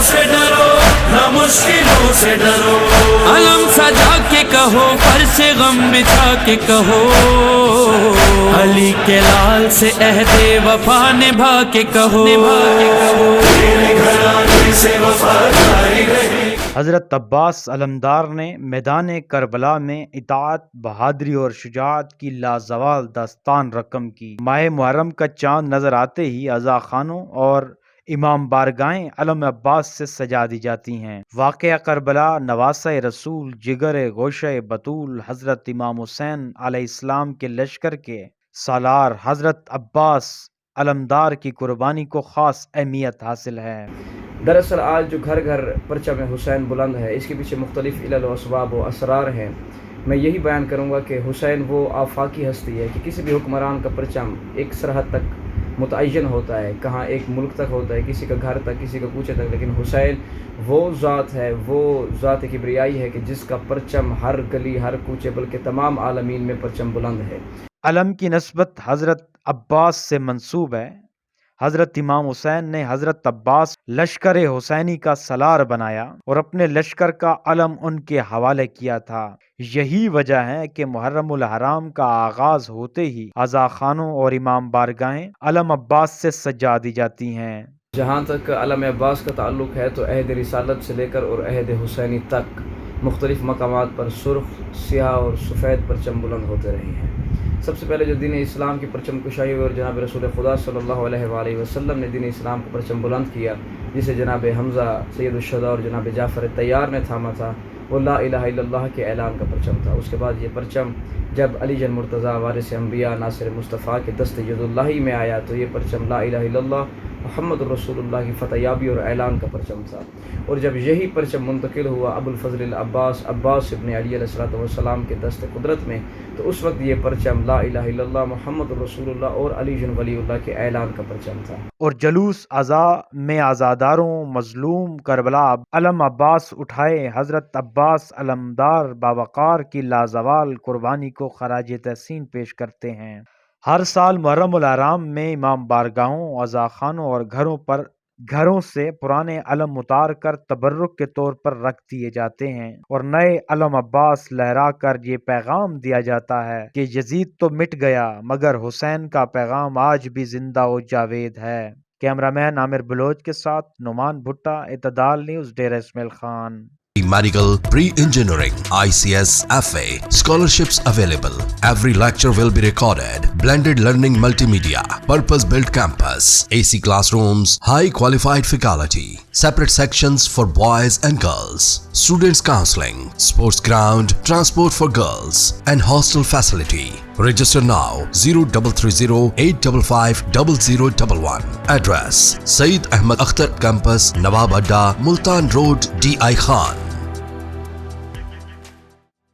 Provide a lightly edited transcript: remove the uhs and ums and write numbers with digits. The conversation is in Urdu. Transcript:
سے ڈرو نہ مشکلوں سے ڈرو، علم سجا کے کہو فرش غم بچھا کے کہو، علی کے لال سے عہد وفا نبھا کے کہو، تیرے گھرانے سے وفاداری رہے۔ حضرت عباس علمدار نے میدان کربلا میں اطاعت، بہادری اور شجاعت کی لازوال داستان رقم کی۔ ماہ محرم کا چاند نظر آتے ہی عزاء خانوں اور امام بارگاہیں علم عباس سے سجا دی جاتی ہیں۔ واقعہ کربلا نواسہ رسول، جگر گوشہ بطول حضرت امام حسین علیہ السلام کے لشکر کے سالار حضرت عباس علمدار کی قربانی کو خاص اہمیت حاصل ہے۔ دراصل آج جو گھر گھر پرچم حسین بلند ہے، اس کے پیچھے مختلف علل و اسباب و اسرار ہیں۔ میں یہی بیان کروں گا کہ حسین وہ آفاقی ہستی ہے کہ کسی بھی حکمران کا پرچم ایک سرحد تک متعین ہوتا ہے، کہاں ایک ملک تک ہوتا ہے، کسی کا گھر تک، کسی کا کوچے تک، لیکن حسین وہ ذات ہے، وہ ذات کبریائی ہے کہ جس کا پرچم ہر گلی، ہر کوچے، بلکہ تمام عالمین میں پرچم بلند ہے۔ علم کی نسبت حضرت عباس سے منسوب ہے۔ حضرت امام حسین نے حضرت عباس لشکر حسینی کا سالار بنایا اور اپنے لشکر کا علم ان کے حوالے کیا تھا۔ یہی وجہ ہے کہ محرم الحرام کا آغاز ہوتے ہی عزاء خانوں اور امام بارگاہیں علم عباس سے سجا دی جاتی ہیں۔ جہاں تک علم عباس کا تعلق ہے تو عہد رسالت سے لے کر اور عہد حسینی تک مختلف مقامات پر سرخ، سیاہ اور سفید پرچم بلند ہوتے رہے ہیں۔ سب سے پہلے جو دین اسلام کی پرچم کشائی ہوئی اور جناب رسول خدا صلی اللہ علیہ وآلہ وسلم نے دین اسلام کو پرچم بلند کیا، جسے جناب حمزہ سید الشہداء اور جناب جعفر طیار نے تھاما تھا، وہ لا الہ الا اللہ کے اعلان کا پرچم تھا۔ اس کے بعد یہ پرچم جب علی جن مرتضیٰ وارث انبیاء ناصر مصطفیٰ کے دست ید اللہ میں آیا تو یہ پرچم لا الہ الا اللہ محمد الرسول اللہ کی فتح یابی اور اعلان کا پرچم تھا۔ اور جب یہی پرچم منتقل ہوا ابو الفضل العباس عباس ابن علی علیہ السلام کے دست قدرت میں، تو اس وقت یہ پرچم لا الہ الا اللہ محمد الرسول اللہ اور علی جن ولی اللہ کے اعلان کا پرچم تھا۔ اور جلوس عزاء میں عزاداروں مظلوم کربلا علم عباس اٹھائے حضرت عباس علمدار باوقار کی لازوال قربانی کو خراج تحسین پیش کرتے ہیں۔ ہر سال محرم الحرام میں امام بارگاہوں، عزاء خانوں اور گھروں سے پرانے علم اتار کر تبرک کے طور پر رکھ دیے جاتے ہیں اور نئے علم عباس لہرا کر یہ پیغام دیا جاتا ہے کہ یزید تو مٹ گیا مگر حسین کا پیغام آج بھی زندہ و جاوید ہے۔ کیمرہ مین عامر بلوچ کے ساتھ نعمان بھٹہ، اعتدال news, Dera Ismail Khan. Medical pre-engineering, ICS, FA, scholarships available. Every lecture will be recorded. Blended learning multimedia, purpose-built campus, AC classrooms, high qualified faculty, separate sections for boys and girls, students counseling, sports ground, transport for girls, and hostel facility. Register now 0330-855-0011. Address: Sayyid Ahmad Akhtar Campus, Nawab Adda, Multan Road, DI Khan.